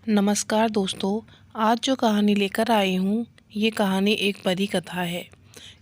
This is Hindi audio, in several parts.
नमस्कार दोस्तों। आज जो कहानी लेकर आई हूँ, ये कहानी एक परी कथा है।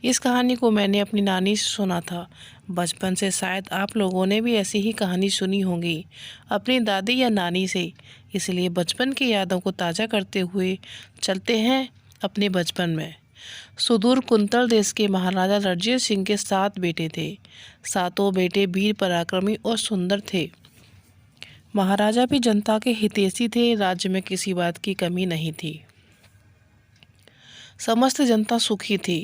इस कहानी को मैंने अपनी नानी से सुना था। बचपन से शायद आप लोगों ने भी ऐसी ही कहानी सुनी होगी अपनी दादी या नानी से। इसलिए बचपन की यादों को ताज़ा करते हुए चलते हैं अपने बचपन में। सुदूर कुंतल देश के महाराजा रणजीत सिंह के 7 बेटे थे। सातों बेटे वीर, पराक्रमी और सुंदर थे। महाराजा भी जनता के हितैषी थे। राज्य में किसी बात की कमी नहीं थी। समस्त जनता सुखी थी।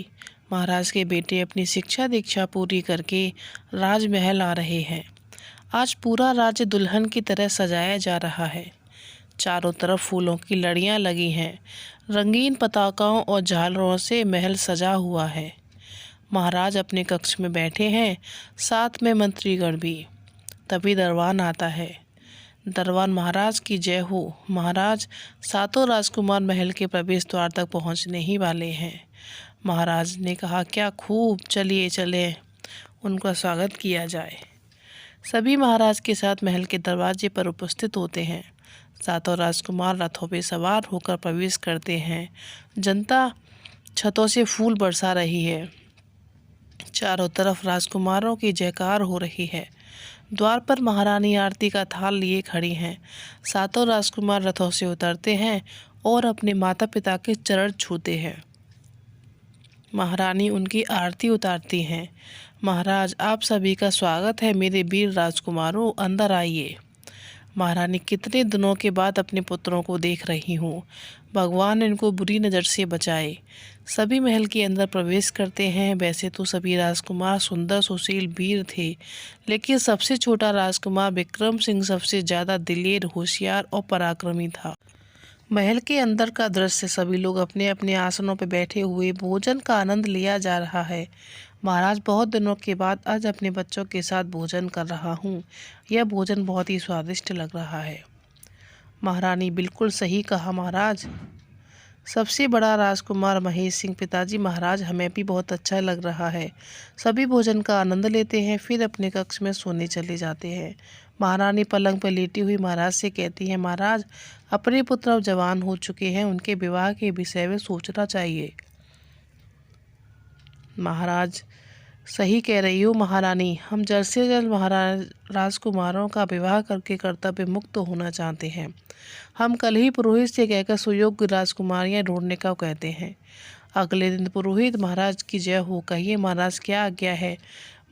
महाराज के बेटे अपनी शिक्षा दीक्षा पूरी करके राजमहल आ रहे हैं। आज पूरा राज्य दुल्हन की तरह सजाया जा रहा है। चारों तरफ फूलों की लड़ियां लगी हैं। रंगीन पताकाओं और झालरों से महल सजा हुआ है। महाराज अपने कक्ष में बैठे हैं, साथ में मंत्रीगण भी। तभी दरबान आता है। दरबान महाराज की जय हो। महाराज, सातों राजकुमार महल के प्रवेश द्वार तक पहुंचने ही वाले हैं। महाराज ने कहा, क्या खूब, चलिए चलें, उनका स्वागत किया जाए। सभी महाराज के साथ महल के दरवाजे पर उपस्थित होते हैं। सातों राजकुमार रथों पे सवार होकर प्रवेश करते हैं। जनता छतों से फूल बरसा रही है। चारों तरफ राजकुमारों की जयकार हो रही है। द्वार पर महारानी आरती का थाल लिए खड़ी हैं। सातों राजकुमार रथों से उतरते हैं और अपने माता पिता के चरण छूते हैं। महारानी उनकी आरती उतारती हैं। महाराज, आप सभी का स्वागत है। मेरे वीर राजकुमारों, अंदर आइए। महारानी, कितने दिनों के बाद अपने पुत्रों को देख रही हूँ। भगवान इनको बुरी नज़र से बचाए। सभी महल के अंदर प्रवेश करते हैं। वैसे तो सभी राजकुमार सुंदर, सुशील, वीर थे, लेकिन सबसे छोटा राजकुमार विक्रम सिंह सबसे ज़्यादा दिलेर, होशियार और पराक्रमी था। महल के अंदर का दृश्य, सभी लोग अपने अपने आसनों पर बैठे हुए भोजन का आनंद लिया जा रहा है। महाराज, बहुत दिनों के बाद आज अपने बच्चों के साथ भोजन कर रहा हूँ। यह भोजन बहुत ही स्वादिष्ट लग रहा है। महारानी, बिल्कुल सही कहा महाराज। सबसे बड़ा राजकुमार महेश सिंह, पिताजी महाराज, हमें भी बहुत अच्छा लग रहा है। सभी भोजन का आनंद लेते हैं, फिर अपने कक्ष में सोने चले जाते हैं। महारानी पलंग पर लेटी हुई महाराज से कहती हैं, महाराज, अपने पुत्र अब जवान हो चुके हैं, उनके विवाह के विषय में सोचना चाहिए। महाराज, सही कह रही हो महारानी, हम जल्द से जल्द महाराज राजकुमारों का विवाह करके कर्तव्य मुक्त होना चाहते हैं। हम कल ही पुरोहित से कहकर सुयोग्य राजकुमारियां ढूंढने का कहते हैं। अगले दिन पुरोहित, महाराज की जय हो। कहिए महाराज, क्या आज्ञा है।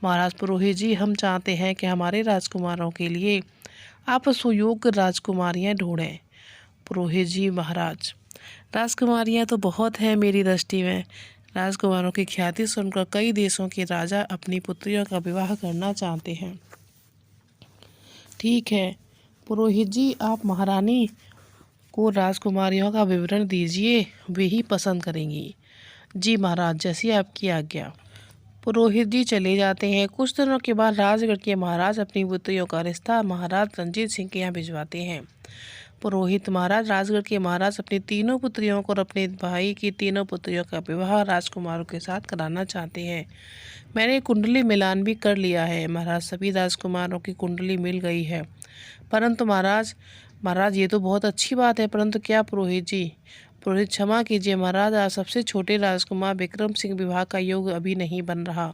महाराज, पुरोहित जी, हम चाहते हैं कि हमारे राजकुमारों के लिए आप सुयोग्य राजकुमारियां ढूंढें। पुरोहित जी, महाराज, राजकुमारियां तो बहुत हैं मेरी दृष्टि में। राजकुमारों की ख्याति सुनकर कई देशों के राजा अपनी पुत्रियों का विवाह करना चाहते हैं। ठीक है पुरोहित जी, आप महारानी को राजकुमारियों का विवरण दीजिए, वे ही पसंद करेंगी। जी महाराज, जैसी आपकी आज्ञा। पुरोहित जी चले जाते हैं। कुछ दिनों के बाद राजगढ़ के महाराज अपनी पुत्रियों का रिश्ता महाराज रणजीत सिंह के यहाँ भिजवाते हैं। पुरोहित महाराज, राजगढ़ के महाराज अपनी तीनों पुत्रियों को और अपने भाई की तीनों पुत्रियों का विवाह राजकुमारों के साथ कराना चाहते हैं। मैंने कुंडली मिलान भी कर लिया है महाराज। सभी राजकुमारों की कुंडली मिल गई है। परंतु महाराज ये तो बहुत अच्छी बात है, परंतु क्या पुरोहित जी। पुरोहित, क्षमा कीजिए महाराज, आज सबसे छोटे राजकुमार विक्रम सिंह विवाह का योग्य अभी नहीं बन रहा,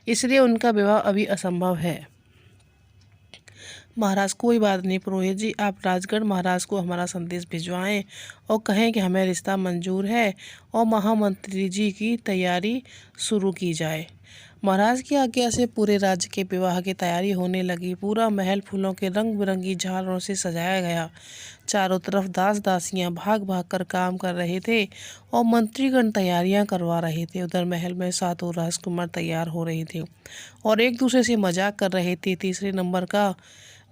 इसलिए उनका विवाह अभी असंभव है। महाराज, कोई बात नहीं पुरोहित जी, आप राजगढ़ महाराज को हमारा संदेश भिजवाएं और कहें कि हमें रिश्ता मंजूर है और महामंत्री जी की तैयारी शुरू की जाए। महाराज की आज्ञा से पूरे राज्य के विवाह की तैयारी होने लगी। पूरा महल फूलों के रंग बिरंगी झालरों से सजाया गया। चारों तरफ दास दासियां भाग भाग कर काम कर रहे थे और मंत्रीगण तैयारियां करवा रहे थे। उधर महल में सातों राजकुमार तैयार हो रहे थे और एक दूसरे से मजाक कर रहे थे। तीसरे नंबर का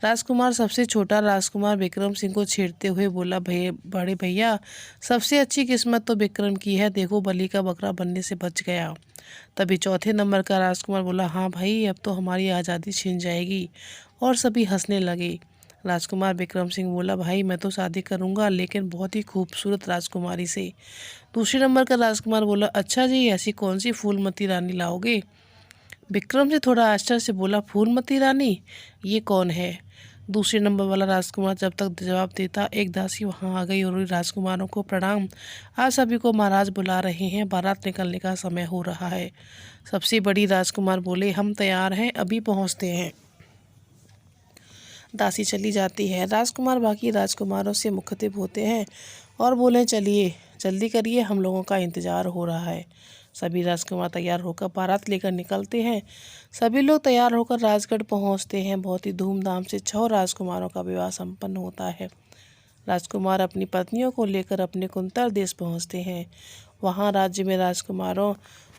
राजकुमार, सबसे छोटा राजकुमार विक्रम सिंह को छेड़ते हुए बोला, बड़े भैया, सबसे अच्छी किस्मत तो विक्रम की है, देखो बलि का बकरा बनने से बच गया। तभी चौथे नंबर का राजकुमार बोला, हाँ भाई, अब तो हमारी आज़ादी छिन जाएगी, और सभी हंसने लगे। राजकुमार विक्रम सिंह बोला, भाई मैं तो शादी करूंगा, लेकिन बहुत ही खूबसूरत राजकुमारी से। दूसरे नंबर का राजकुमार बोला, अच्छा जी, ऐसी कौन सी फूलमती रानी लाओगे। विक्रम से थोड़ा आश्चर्य से बोला, फूलमती रानी, ये कौन है। दूसरे नंबर वाला राजकुमार जब तक जवाब देता, एक दासी वहां आ गई और राजकुमारों को प्रणाम, आज सभी को महाराज बुला रहे हैं, बारात निकलने का समय हो रहा है। सबसे बड़ी राजकुमार बोले, हम तैयार हैं, अभी पहुंचते हैं। दासी चली जाती है। राजकुमार बाकी राजकुमारों से मुखतिब होते हैं और बोले, चलिए जल्दी करिए, हम लोगों का इंतजार हो रहा है। सभी राजकुमार तैयार होकर बारात लेकर निकलते हैं। सभी लोग तैयार होकर राजगढ़ पहुंचते हैं। बहुत ही धूमधाम से 6 राजकुमारों का विवाह संपन्न होता है। राजकुमार अपनी पत्नियों को लेकर अपने कुंतर देश पहुंचते हैं। वहां राज्य में राजकुमारों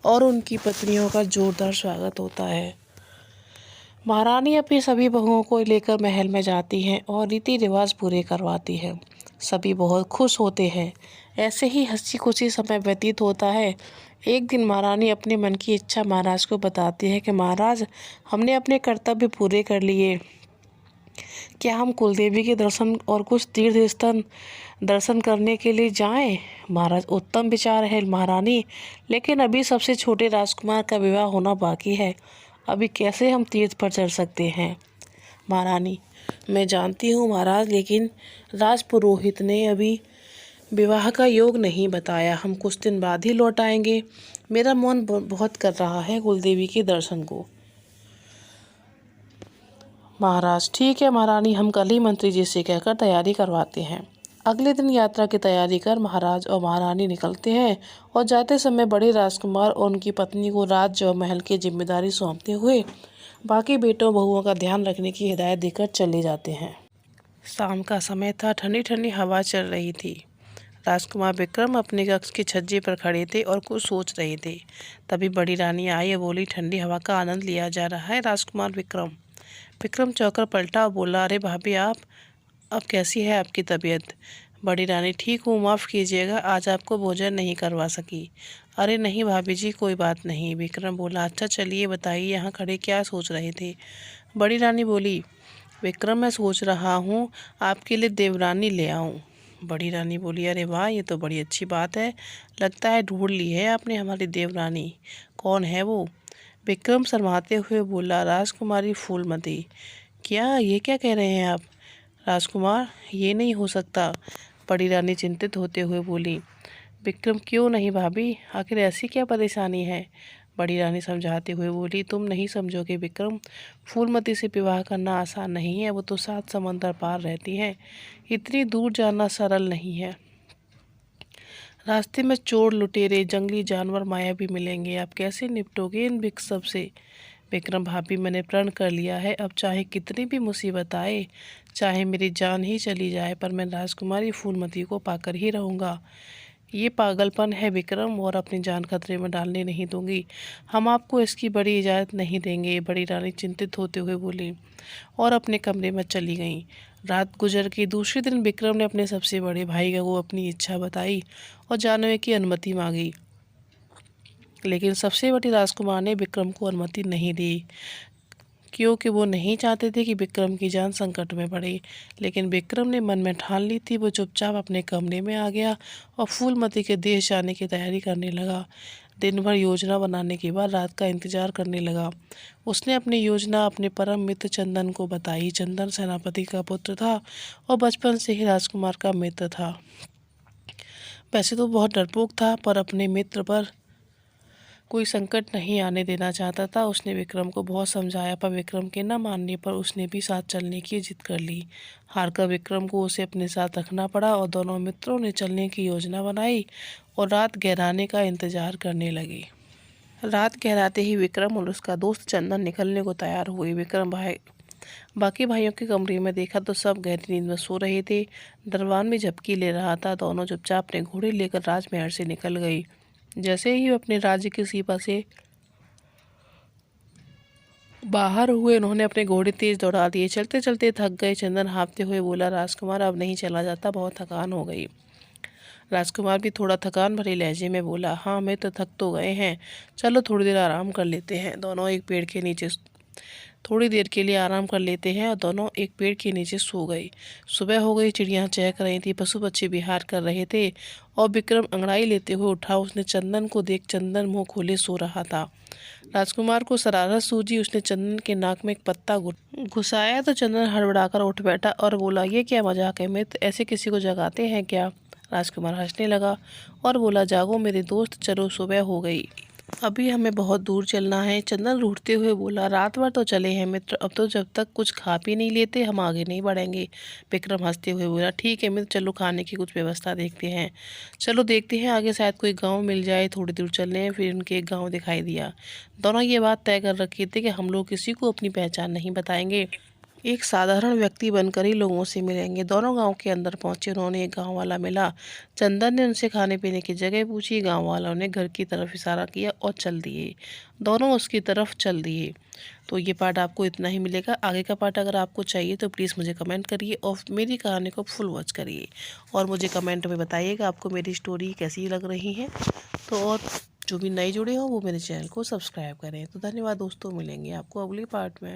और उनकी पत्नियों का जोरदार स्वागत होता है। महारानी अपनी सभी बहुओं को लेकर महल में जाती हैं और रीति रिवाज पूरे करवाती है। सभी बहुत खुश होते हैं। ऐसे ही हंसी खुशी समय व्यतीत होता है। एक दिन महारानी अपने मन की इच्छा महाराज को बताती है कि महाराज, हमने अपने कर्तव्य पूरे कर लिए, क्या हम कुलदेवी के दर्शन और कुछ तीर्थ स्थल दर्शन करने के लिए जाएं? महाराज, उत्तम विचार है महारानी, लेकिन अभी सबसे छोटे राजकुमार का विवाह होना बाकी है, अभी कैसे हम तीर्थ पर चल सकते हैं? महारानी, मैं जानती हूँ महाराज, लेकिन राजपुरोहित ने अभी विवाह का योग नहीं बताया, हम कुछ दिन बाद ही लौट आएंगे। मेरा मन बहुत कर रहा है कुलदेवी के दर्शन को। महाराज, ठीक है महारानी, हम कल ही मंत्री जी से कहकर तैयारी करवाते हैं। अगले दिन यात्रा की तैयारी कर महाराज और महारानी निकलते हैं और जाते समय बड़े राजकुमार और उनकी पत्नी को राज्य और महल की जिम्मेदारी सौंपते हुए बाकी बेटों बहुओं का ध्यान रखने की हिदायत देकर चले जाते हैं। शाम का समय था, ठंडी ठंडी हवा चल रही थी। राजकुमार विक्रम अपने कक्ष की छज्जे पर खड़े थे और कुछ सोच रहे थे। तभी बड़ी रानी आई और बोली, ठंडी हवा का आनंद लिया जा रहा है राजकुमार विक्रम। विक्रम चौंकर पलटा और बोला, अरे भाभी, आप अब कैसी है आपकी तबीयत? बड़ी रानी, ठीक हूँ, माफ़ कीजिएगा, आज आपको भोजन नहीं करवा सकी। अरे नहीं भाभी जी, कोई बात नहीं। विक्रम बोला, अच्छा चलिए बताइए, यहाँ खड़े क्या सोच रहे थे? बड़ी रानी बोली, विक्रम, मैं सोच रहा हूँ आपके लिए देवरानी ले आऊँ। बड़ी रानी बोली, अरे वाह, ये तो बड़ी अच्छी बात है, लगता है ढूंढ ली है आपने हमारी देवरानी। कौन है वो? विक्रम शर्माते हुए बोला, राजकुमारी फूलमती। क्या, ये क्या कह रहे हैं आप? राजकुमार, ये नहीं हो सकता। बड़ी रानी चिंतित होते हुए बोली। विक्रम, क्यों नहीं भाभी, आखिर ऐसी क्या परेशानी है? बड़ी रानी समझाते हुए बोली, तुम नहीं समझोगे विक्रम, फूलमती से विवाह करना आसान नहीं है, वो तो 7 समंदर पार रहती है, इतनी दूर जाना सरल नहीं है। रास्ते में चोर, लुटेरे, जंगली जानवर, माया भी मिलेंगे, आप कैसे निपटोगे इन विक्षोभ से? विक्रम, भाभी, मैंने प्रण कर लिया है, अब चाहे कितनी भी मुसीबत आए, चाहे मेरी जान ही चली जाए, पर मैं राजकुमारी फूलमती को पाकर ही रहूँगा। ये पागलपन है विक्रम, और अपनी जान खतरे में डालने नहीं दूंगी, हम आपको इसकी बड़ी इजाज़त नहीं देंगे। बड़ी रानी चिंतित होते हुए बोली और अपने कमरे में चली गईं। रात गुजर गई। दूसरे दिन विक्रम ने अपने सबसे बड़े भाई को अपनी इच्छा बताई और जानवे की अनुमति मांगी, लेकिन सबसे बड़ी राजकुमार ने विक्रम को अनुमति नहीं दी, क्योंकि वो नहीं चाहते थे कि विक्रम की जान संकट में पड़े। लेकिन विक्रम ने मन में ठान ली थी, वो चुपचाप अपने कमरे में आ गया और फूलमती के देश जाने की तैयारी करने लगा। दिन भर योजना बनाने के बाद रात का इंतजार करने लगा। उसने अपनी योजना अपने परम मित्र चंदन को बताई। चंदन सेनापति का पुत्र था और बचपन से ही राजकुमार का मित्र था। वैसे तो बहुत डरपोक था, पर अपने मित्र पर कोई संकट नहीं आने देना चाहता था। उसने विक्रम को बहुत समझाया, पर विक्रम के न मानने पर उसने भी साथ चलने की जिद कर ली। हारकर विक्रम को उसे अपने साथ रखना पड़ा और दोनों मित्रों ने चलने की योजना बनाई और रात गहराने का इंतजार करने लगे। रात गहराते ही विक्रम और उसका दोस्त चंदन निकलने को तैयार हुए। विक्रम बाकी भाइयों के कमरे में देखा तो सब गहरी नींद में सो रहे थे। दरबान भी झपकी ले रहा था। दोनों चुपचाप अपने घोड़े लेकर राजमहल से निकल गई। जैसे ही अपने राज्य की सीमा से बाहर हुए, उन्होंने अपने घोड़े तेज दौड़ा दिए। चलते चलते थक गए। चंदन हाँफते हुए बोला, राजकुमार, अब नहीं चला जाता, बहुत थकान हो गई। राजकुमार भी थोड़ा थकान भरे लहजे में बोला, हाँ, मैं तो थक तो गए हैं, चलो थोड़ी देर आराम कर लेते हैं। दोनों एक पेड़ के नीचे थोड़ी देर के लिए आराम कर लेते हैं और दोनों एक पेड़ के नीचे सो गए। सुबह हो गई। चिड़ियाँ चहक रही थी, पशु पक्षी विहार कर रहे थे और विक्रम अंगड़ाई लेते हुए उठा। उसने चंदन को देख, चंदन मुंह खोले सो रहा था। राजकुमार को शरारत सूझी। उसने चंदन के नाक में एक पत्ता घुसाया तो चंदन हड़बड़ाकर उठ बैठा और बोला, ये क्या मजाक है मित्र, ऐसे किसी को जगाते हैं क्या? राजकुमार हंसने लगा और बोला, जागो मेरे दोस्त, चलो सुबह हो गई, अभी हमें बहुत दूर चलना है। चंदन रूठते हुए बोला, रात भर तो चले हैं मित्र, अब तो जब तक कुछ खा पी नहीं लेते हम आगे नहीं बढ़ेंगे। विक्रम हंसते हुए बोला, ठीक है मित्र, चलो खाने की कुछ व्यवस्था देखते हैं। चलो देखते हैं, आगे शायद कोई गांव मिल जाए। थोड़ी दूर चलने हैं, फिर उनके एक गाँव दिखाई दिया। दोनों ये बात तय कर रखी थी कि हम लोग किसी को अपनी पहचान नहीं बताएंगे, एक साधारण व्यक्ति बनकर ही लोगों से मिलेंगे। दोनों गांव के अंदर पहुंचे। उन्होंने एक गांव वाला मिला। चंदन ने उनसे खाने पीने की जगह पूछी। गांव वालों ने घर की तरफ इशारा किया और चल दिए। दोनों उसकी तरफ चल दिए। तो ये पार्ट आपको इतना ही मिलेगा। आगे का पार्ट अगर आपको चाहिए तो प्लीज़ मुझे कमेंट करिए और मेरी कहानी को फुल वॉच करिए और मुझे कमेंट में बताइएगा आपको मेरी स्टोरी कैसी लग रही है। तो और जो भी नए जुड़े हों वो मेरे चैनल को सब्सक्राइब करें। तो धन्यवाद दोस्तों, मिलेंगे आपको अगली पार्ट में।